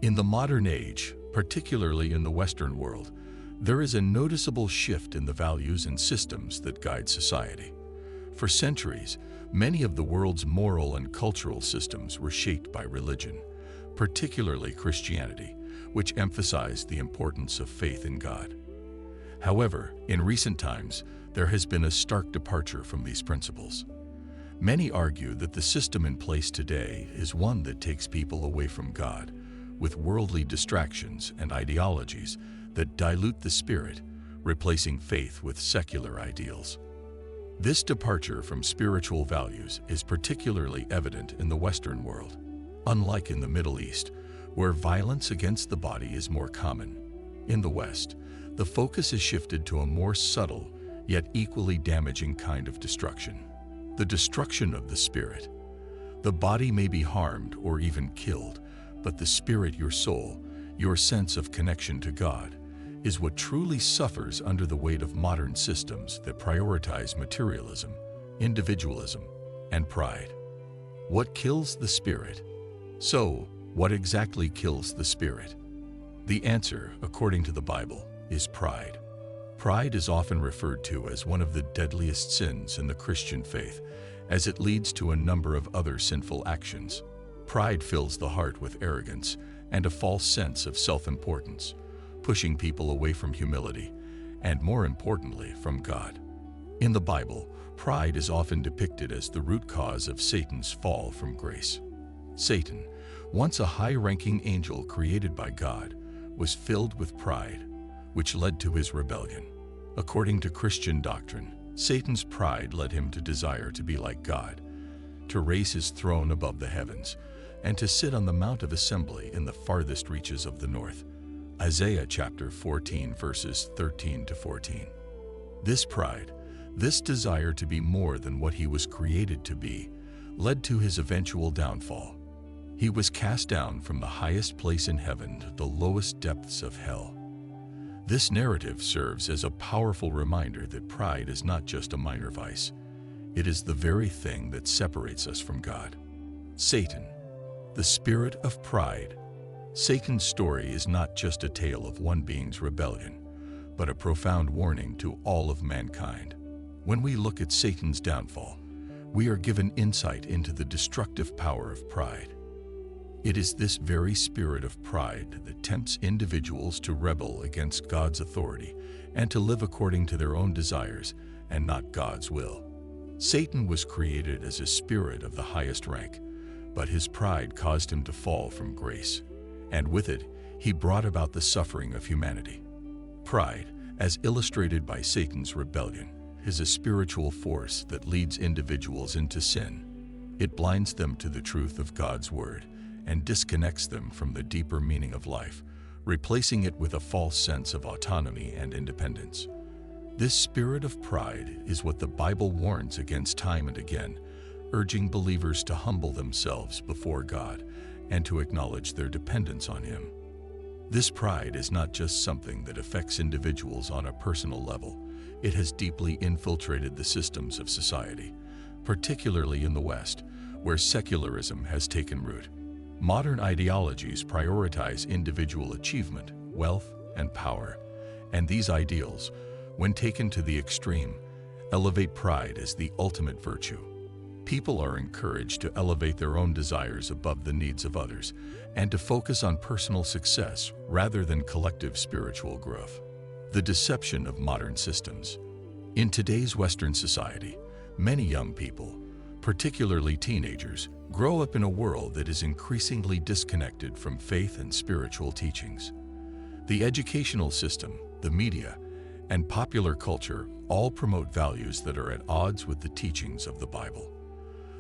In the modern age, particularly in the Western world, there is a noticeable shift in the values and systems that guide society. For centuries, many of the world's moral and cultural systems were shaped by religion, particularly Christianity, which emphasized the importance of faith in God. However, in recent times, there has been a stark departure from these principles. Many argue that the system in place today is one that takes people away from God, with worldly distractions and ideologies that dilute the spirit, replacing faith with secular ideals. This departure from spiritual values is particularly evident in the Western world. Unlike in the Middle East, where violence against the body is more common, in the West, the focus is shifted to a more subtle, yet equally damaging kind of destruction: the destruction of the spirit. The body may be harmed or even killed, but the spirit, your soul, your sense of connection to God, is what truly suffers under the weight of modern systems that prioritize materialism, individualism, and pride. What kills the spirit? So, what exactly kills the spirit? The answer, according to the Bible, is pride. Pride is often referred to as one of the deadliest sins in the Christian faith, as it leads to a number of other sinful actions. Pride fills the heart with arrogance and a false sense of self-importance, pushing people away from humility and, more importantly, from God. In the Bible, pride is often depicted as the root cause of Satan's fall from grace. Satan, once a high-ranking angel created by God, was filled with pride, which led to his rebellion. According to Christian doctrine, Satan's pride led him to desire to be like God, to raise his throne above the heavens, and to sit on the Mount of Assembly in the farthest reaches of the north. Isaiah chapter 14, verses 13 to 14. This pride, this desire to be more than what he was created to be, led to his eventual downfall. He was cast down from the highest place in heaven to the lowest depths of hell. This narrative serves as a powerful reminder that pride is not just a minor vice. It is the very thing that separates us from God. Satan, the spirit of pride. Satan's story is not just a tale of one being's rebellion, but a profound warning to all of mankind. When we look at Satan's downfall, we are given insight into the destructive power of pride. It is this very spirit of pride that tempts individuals to rebel against God's authority and to live according to their own desires and not God's will. Satan was created as a spirit of the highest rank, but his pride caused him to fall from grace, and with it, he brought about the suffering of humanity. Pride, as illustrated by Satan's rebellion, is a spiritual force that leads individuals into sin. It blinds them to the truth of God's word and disconnects them from the deeper meaning of life, replacing it with a false sense of autonomy and independence. This spirit of pride is what the Bible warns against time and again, urging believers to humble themselves before God and to acknowledge their dependence on Him. This pride is not just something that affects individuals on a personal level. It has deeply infiltrated the systems of society, particularly in the West, where secularism has taken root. Modern ideologies prioritize individual achievement, wealth, and power, and these ideals, when taken to the extreme, elevate pride as the ultimate virtue. People are encouraged to elevate their own desires above the needs of others and to focus on personal success rather than collective spiritual growth. The deception of modern systems. In today's Western society, many young people, particularly teenagers, grow up in a world that is increasingly disconnected from faith and spiritual teachings. The educational system, the media, and popular culture all promote values that are at odds with the teachings of the Bible.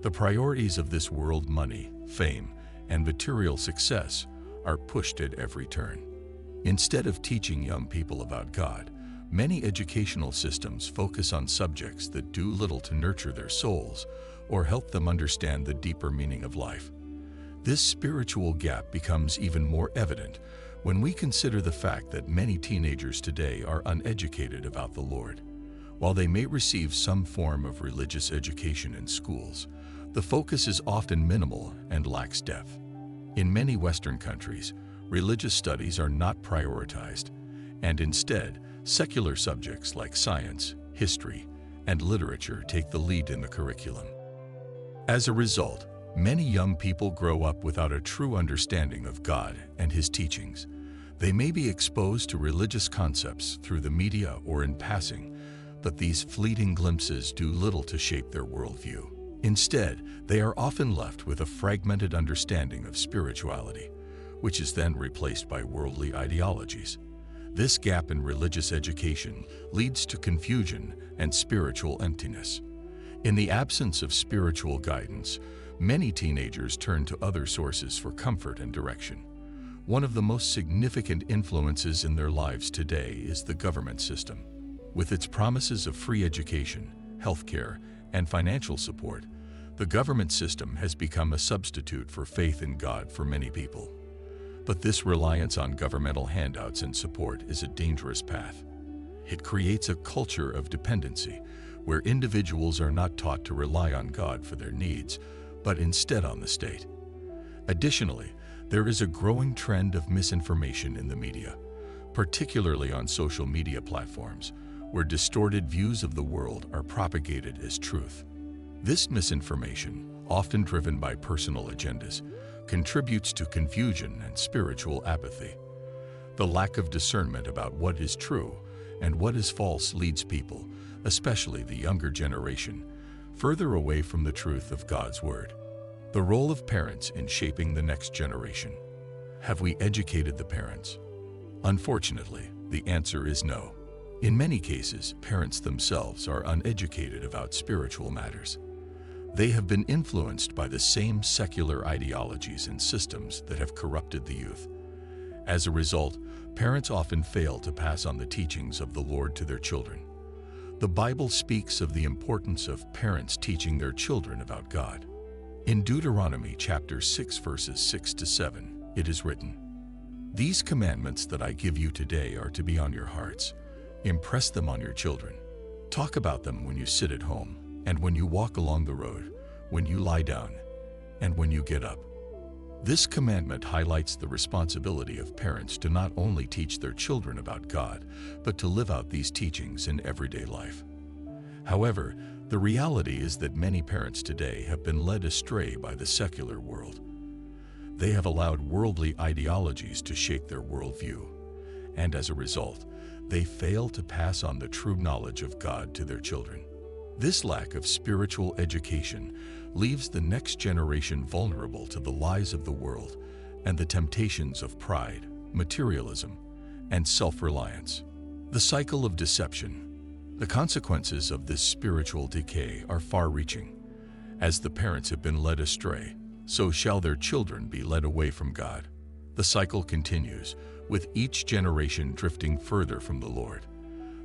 The priorities of this world, money, fame, and material success, are pushed at every turn. Instead of teaching young people about God, many educational systems focus on subjects that do little to nurture their souls or help them understand the deeper meaning of life. This spiritual gap becomes even more evident when we consider the fact that many teenagers today are uneducated about the Lord. While they may receive some form of religious education in schools, the focus is often minimal and lacks depth. In many Western countries, religious studies are not prioritized, and instead, secular subjects like science, history, and literature take the lead in the curriculum. As a result, many young people grow up without a true understanding of God and His teachings. They may be exposed to religious concepts through the media or in passing, but these fleeting glimpses do little to shape their worldview. Instead, they are often left with a fragmented understanding of spirituality, which is then replaced by worldly ideologies. This gap in religious education leads to confusion and spiritual emptiness. In the absence of spiritual guidance, many teenagers turn to other sources for comfort and direction. One of the most significant influences in their lives today is the government system. With its promises of free education, healthcare, and financial support, the government system has become a substitute for faith in God for many people. But this reliance on governmental handouts and support is a dangerous path. It creates a culture of dependency, where individuals are not taught to rely on God for their needs, but instead on the state. Additionally, there is a growing trend of misinformation in the media, particularly on social media platforms, where distorted views of the world are propagated as truth. This misinformation, often driven by personal agendas, contributes to confusion and spiritual apathy. The lack of discernment about what is true and what is false leads people, especially the younger generation, further away from the truth of God's Word. The role of parents in shaping the next generation. Have we educated the parents? Unfortunately, the answer is no. In many cases, parents themselves are uneducated about spiritual matters. They have been influenced by the same secular ideologies and systems that have corrupted the youth. As a result, parents often fail to pass on the teachings of the Lord to their children. The Bible speaks of the importance of parents teaching their children about God. In Deuteronomy chapter 6 verses 6 to 7, it is written, "These commandments that I give you today are to be on your hearts. Impress them on your children. Talk about them when you sit at home, and when you walk along the road, when you lie down, and when you get up." This commandment highlights the responsibility of parents to not only teach their children about God, but to live out these teachings in everyday life. However, the reality is that many parents today have been led astray by the secular world. They have allowed worldly ideologies to shape their worldview, and as a result, they fail to pass on the true knowledge of God to their children. This lack of spiritual education leaves the next generation vulnerable to the lies of the world and the temptations of pride, materialism, and self-reliance. The cycle of deception. The consequences of this spiritual decay are far-reaching. As the parents have been led astray, so shall their children be led away from God. The cycle continues, with each generation drifting further from the Lord.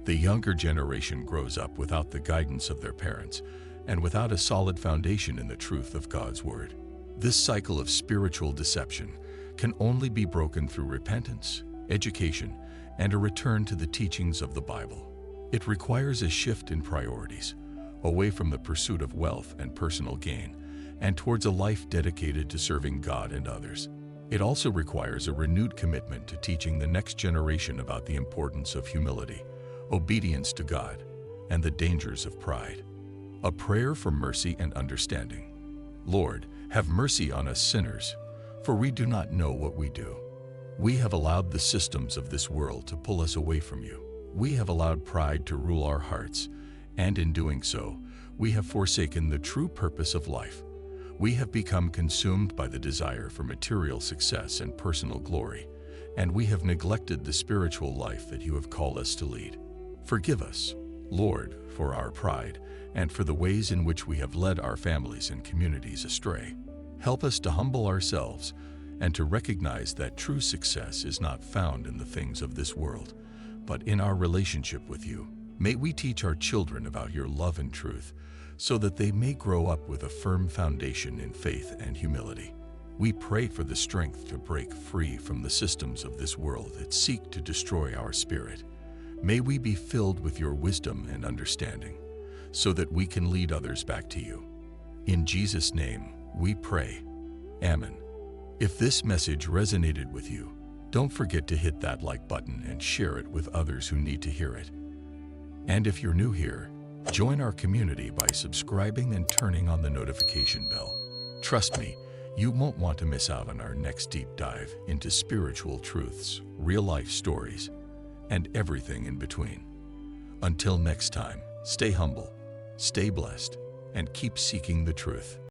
The younger generation grows up without the guidance of their parents and without a solid foundation in the truth of God's Word. This cycle of spiritual deception can only be broken through repentance, education, and a return to the teachings of the Bible. It requires a shift in priorities, away from the pursuit of wealth and personal gain, and towards a life dedicated to serving God and others. It also requires a renewed commitment to teaching the next generation about the importance of humility, obedience to God, and the dangers of pride. A prayer for mercy and understanding. Lord, have mercy on us sinners, for we do not know what we do. We have allowed the systems of this world to pull us away from you. We have allowed pride to rule our hearts, and in doing so, we have forsaken the true purpose of life. We have become consumed by the desire for material success and personal glory, and we have neglected the spiritual life that you have called us to lead. Forgive us, Lord, for our pride and for the ways in which we have led our families and communities astray. Help us to humble ourselves and to recognize that true success is not found in the things of this world, but in our relationship with you. May we teach our children about your love and truth, so that they may grow up with a firm foundation in faith and humility. We pray for the strength to break free from the systems of this world that seek to destroy our spirit. May we be filled with your wisdom and understanding, so that we can lead others back to you. In Jesus' name, we pray. Amen. If this message resonated with you, Don't forget to hit that like button and share it with others who need to hear it. And if you're new here, join our community by subscribing and turning on the notification bell. Trust me, you won't want to miss out on our next deep dive into spiritual truths, real-life stories, and everything in between. Until next time, stay humble, stay blessed, and keep seeking the truth.